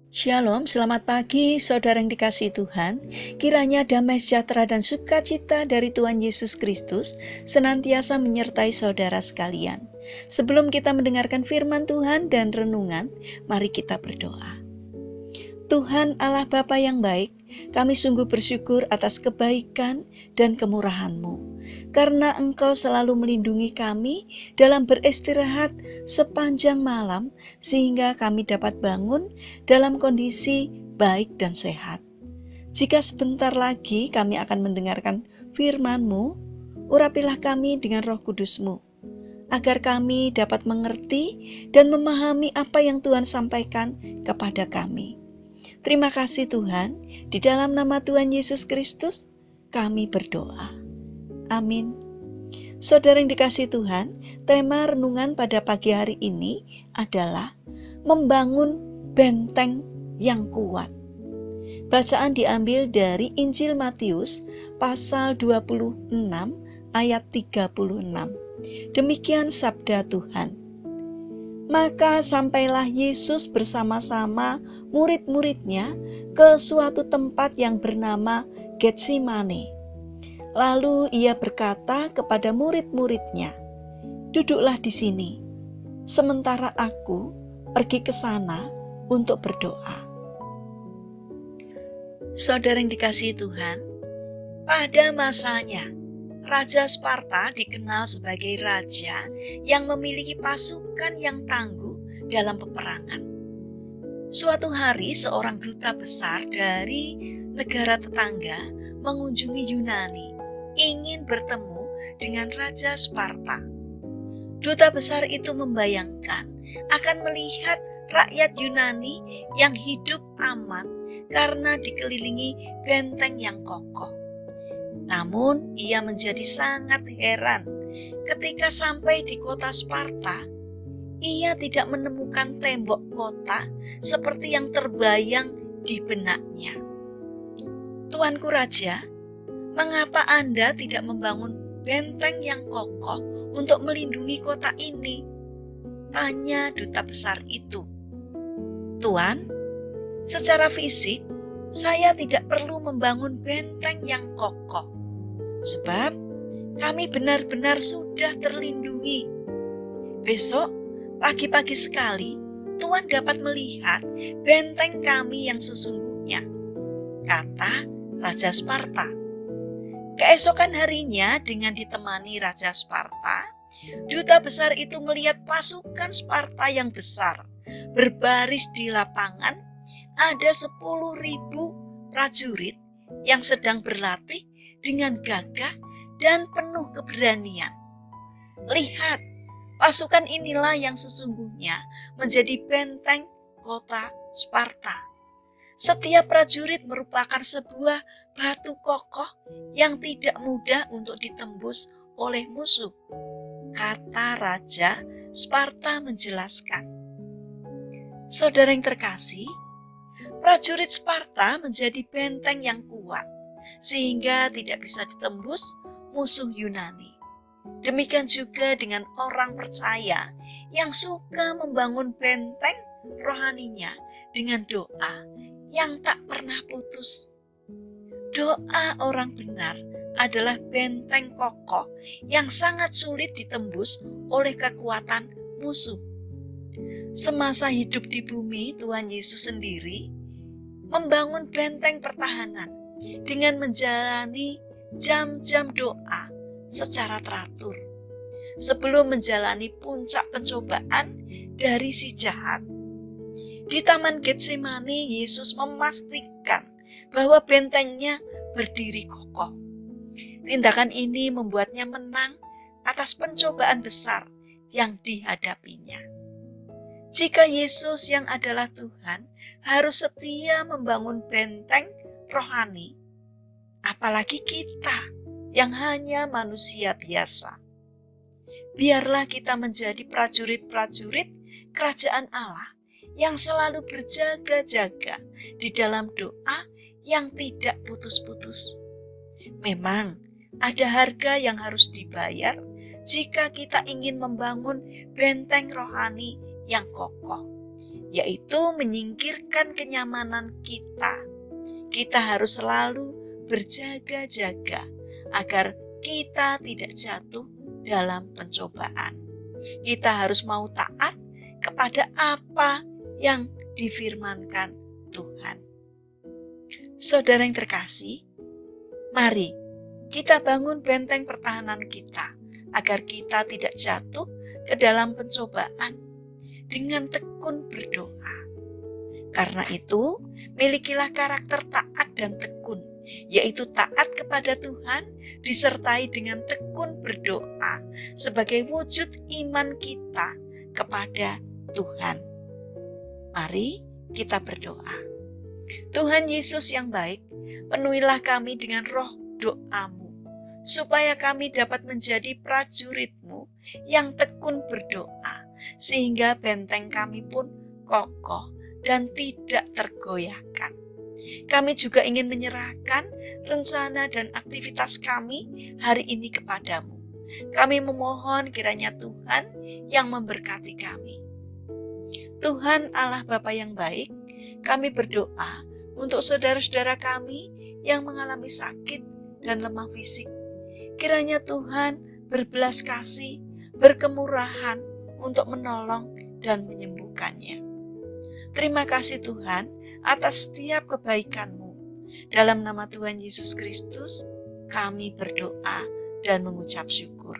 Shalom, selamat pagi saudara yang dikasihi Tuhan. Kiranya damai sejahtera dan sukacita dari Tuhan Yesus Kristus senantiasa menyertai saudara sekalian. Sebelum kita mendengarkan firman Tuhan dan renungan, mari kita berdoa. Tuhan Allah Bapa yang baik, kami sungguh bersyukur atas kebaikan dan kemurahan-Mu. Karena Engkau selalu melindungi kami dalam beristirahat sepanjang malam, sehingga kami dapat bangun dalam kondisi baik dan sehat. Jika sebentar lagi kami akan mendengarkan firman-Mu, urapilah kami dengan Roh Kudus-Mu, agar kami dapat mengerti dan memahami apa yang Tuhan sampaikan kepada kami. Terima kasih Tuhan, di dalam nama Tuhan Yesus Kristus kami berdoa. Amin. Saudara yang dikasihi Tuhan, tema renungan pada pagi hari ini adalah membangun benteng yang kuat. Bacaan diambil dari Injil Matius pasal 26 ayat 36. Demikian sabda Tuhan. Maka sampailah Yesus bersama-sama murid-muridnya ke suatu tempat yang bernama Getsemane. Lalu ia berkata kepada murid-muridnya, "Duduklah di sini, sementara aku pergi ke sana untuk berdoa." Saudara yang dikasihi Tuhan, pada masanya Raja Sparta dikenal sebagai raja yang memiliki pasukan yang tangguh dalam peperangan. Suatu hari seorang duta besar dari negara tetangga mengunjungi Yunani, ingin bertemu dengan Raja Sparta. Duta besar itu membayangkan akan melihat rakyat Yunani yang hidup aman karena dikelilingi benteng yang kokoh. Namun ia menjadi sangat heran ketika sampai di kota Sparta. Ia tidak menemukan tembok kota seperti yang terbayang di benaknya. "Tuanku Raja, mengapa Anda tidak membangun benteng yang kokoh untuk melindungi kota ini?" tanya duta besar itu. "Tuan, secara fisik saya tidak perlu membangun benteng yang kokoh, sebab kami benar-benar sudah terlindungi. Besok pagi-pagi sekali Tuan dapat melihat benteng kami yang sesungguhnya," kata Raja Sparta. Keesokan harinya, dengan ditemani Raja Sparta, duta besar itu melihat pasukan Sparta yang besar berbaris di lapangan. Ada 10.000 prajurit yang sedang berlatih dengan gagah dan penuh keberanian. Lihat, pasukan inilah yang sesungguhnya menjadi benteng kota Sparta. Setiap prajurit merupakan sebuah batu kokoh yang tidak mudah untuk ditembus oleh musuh, kata Raja Sparta menjelaskan. Saudara yang terkasih, prajurit Sparta menjadi benteng yang kuat sehingga tidak bisa ditembus musuh Yunani. Demikian juga dengan orang percaya yang suka membangun benteng rohaninya dengan doa yang tak pernah putus. Doa orang benar adalah benteng kokoh yang sangat sulit ditembus oleh kekuatan musuh. Semasa hidup di bumi, Tuhan Yesus sendiri membangun benteng pertahanan dengan menjalani jam-jam doa secara teratur. Sebelum menjalani puncak pencobaan dari si jahat, di Taman Getsemane, Yesus memastikan bahwa bentengnya berdiri kokoh. Tindakan ini membuatnya menang atas pencobaan besar yang dihadapinya. Jika Yesus yang adalah Tuhan harus setia membangun benteng rohani, apalagi kita yang hanya manusia biasa. Biarlah kita menjadi prajurit-prajurit kerajaan Allah yang selalu berjaga-jaga di dalam doa yang tidak putus-putus. Memang ada harga yang harus dibayar jika kita ingin membangun benteng rohani yang kokoh. yaitu menyingkirkan kenyamanan kita. Kita harus selalu berjaga-jaga agar kita tidak jatuh dalam pencobaan. Kita harus mau taat kepada apa yang difirmankan Tuhan. Saudara yang terkasih, mari kita bangun benteng pertahanan kita agar kita tidak jatuh ke dalam pencobaan dengan tekun berdoa. Karena itu, milikilah karakter taat dan tekun, yaitu taat kepada Tuhan disertai dengan tekun berdoa sebagai wujud iman kita kepada Tuhan. Mari kita berdoa. Tuhan Yesus yang baik, penuhilah kami dengan roh doa-Mu, supaya kami dapat menjadi prajurit-Mu yang tekun berdoa, sehingga benteng kami pun kokoh dan tidak tergoyahkan. Kami juga ingin menyerahkan rencana dan aktivitas kami hari ini kepadamu. Kami memohon kiranya Tuhan yang memberkati kami. Tuhan Allah Bapa yang baik, kami berdoa untuk saudara-saudara kami yang mengalami sakit dan lemah fisik. Kiranya Tuhan berbelas kasih, berkemurahan untuk menolong dan menyembuhkannya. Terima kasih Tuhan atas setiap kebaikan-Mu. Dalam nama Tuhan Yesus Kristus, kami berdoa dan mengucap syukur.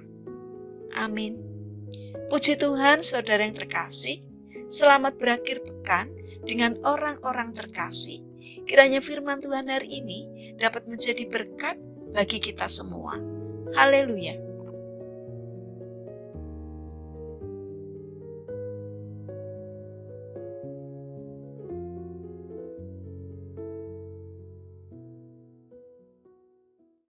Amin. Puji Tuhan, saudara yang terkasih, selamat berakhir pekan dengan orang-orang terkasih. Kiranya firman Tuhan hari ini dapat menjadi berkat bagi kita semua. Haleluya.